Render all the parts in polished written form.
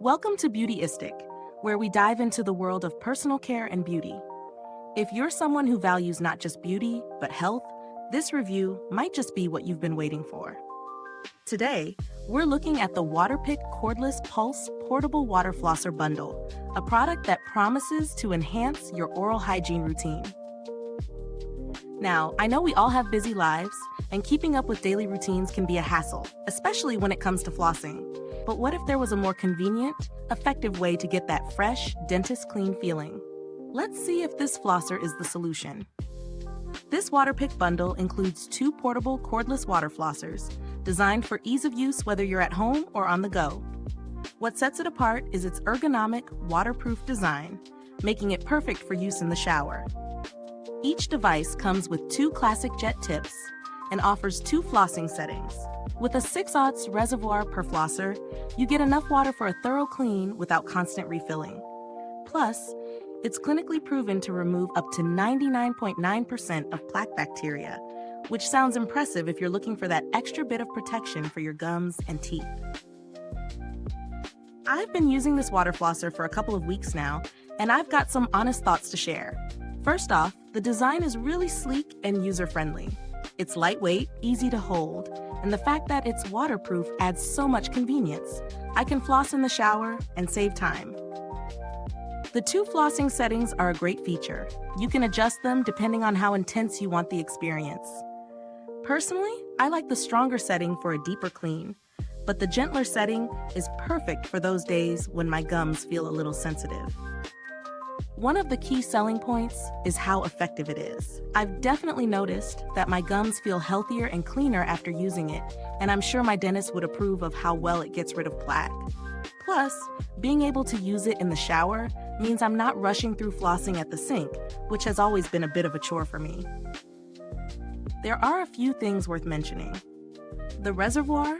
Welcome to Beautyistic, where we dive into the world of personal care and beauty. If you're someone who values not just beauty, but health, this review might just be what you've been waiting for. Today, we're looking at the Waterpik Cordless Pulse Portable Water Flosser Bundle, a product that promises to enhance your oral hygiene routine. Now, I know we all have busy lives, and keeping up with daily routines can be a hassle, especially when it comes to flossing. But what if there was a more convenient, effective way to get that fresh, dentist-clean feeling? Let's see if this flosser is the solution. This Waterpik bundle includes 2 portable cordless water flossers, designed for ease of use whether you're at home or on the go. What sets it apart is its ergonomic, waterproof design, making it perfect for use in the shower. Each device comes with 2 classic jet tips and offers 2 flossing settings. With a 6/0 reservoir per flosser, you get enough water for a thorough clean without constant refilling. Plus, it's clinically proven to remove up to 99.9% of plaque bacteria, which sounds impressive if you're looking for that extra bit of protection for your gums and teeth. I've been using this water flosser for a couple of weeks now, and I've got some honest thoughts to share. First off, the design is really sleek and user-friendly. It's lightweight, easy to hold, and the fact that it's waterproof adds so much convenience. I can floss in the shower and save time. The 2 flossing settings are a great feature. You can adjust them depending on how intense you want the experience. Personally, I like the stronger setting for a deeper clean, but the gentler setting is perfect for those days when my gums feel a little sensitive. One of the key selling points is how effective it is. I've definitely noticed that my gums feel healthier and cleaner after using it, and I'm sure my dentist would approve of how well it gets rid of plaque. Plus, being able to use it in the shower means I'm not rushing through flossing at the sink, which has always been a bit of a chore for me. There are a few things worth mentioning. The reservoir,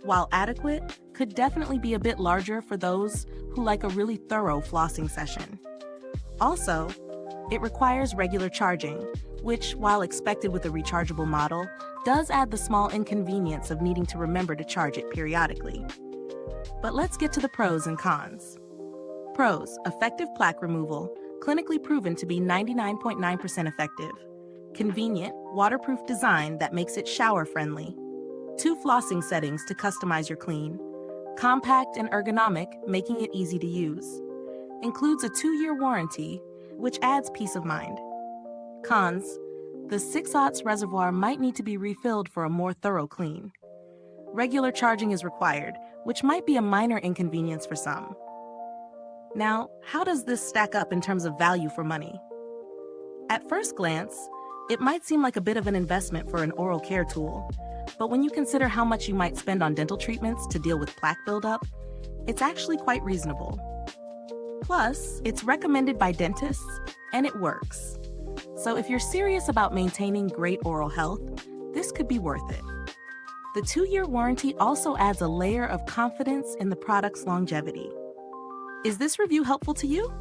while adequate, could definitely be a bit larger for those who like a really thorough flossing session. Also, it requires regular charging, which, while expected with a rechargeable model, does add the small inconvenience of needing to remember to charge it periodically. But let's get to the pros and cons. Pros: effective plaque removal, clinically proven to be 99.9% effective. Convenient, waterproof design that makes it shower-friendly. 2 flossing settings to customize your clean. Compact and ergonomic, making it easy to use. Includes a 2-year warranty, which adds peace of mind. Cons: the 6/0 reservoir might need to be refilled for a more thorough clean. Regular charging is required, which might be a minor inconvenience for some. Now, how does this stack up in terms of value for money? At first glance, it might seem like a bit of an investment for an oral care tool, but when you consider how much you might spend on dental treatments to deal with plaque buildup, it's actually quite reasonable. Plus, it's recommended by dentists, and it works. So if you're serious about maintaining great oral health, this could be worth it. The 2-year warranty also adds a layer of confidence in the product's longevity. Is this review helpful to you?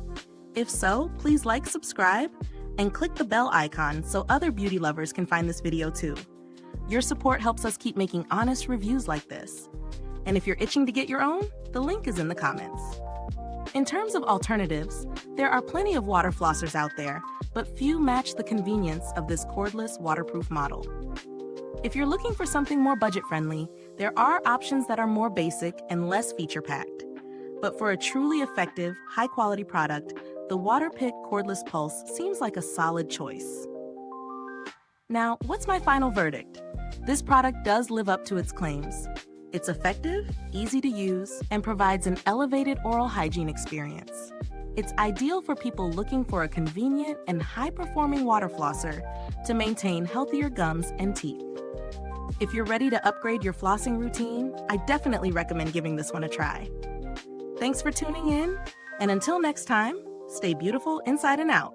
If so, please like, subscribe, and click the bell icon so other beauty lovers can find this video too. Your support helps us keep making honest reviews like this. And if you're itching to get your own, the link is in the comments. In terms of alternatives, there are plenty of water flossers out there, but few match the convenience of this cordless waterproof model. If you're looking for something more budget-friendly, there are options that are more basic and less feature-packed. But for a truly effective, high-quality product, the Waterpik Cordless Pulse seems like a solid choice. Now, what's my final verdict? This product does live up to its claims. It's effective, easy to use, and provides an elevated oral hygiene experience. It's ideal for people looking for a convenient and high-performing water flosser to maintain healthier gums and teeth. If you're ready to upgrade your flossing routine, I definitely recommend giving this one a try. Thanks for tuning in, and until next time, stay beautiful inside and out.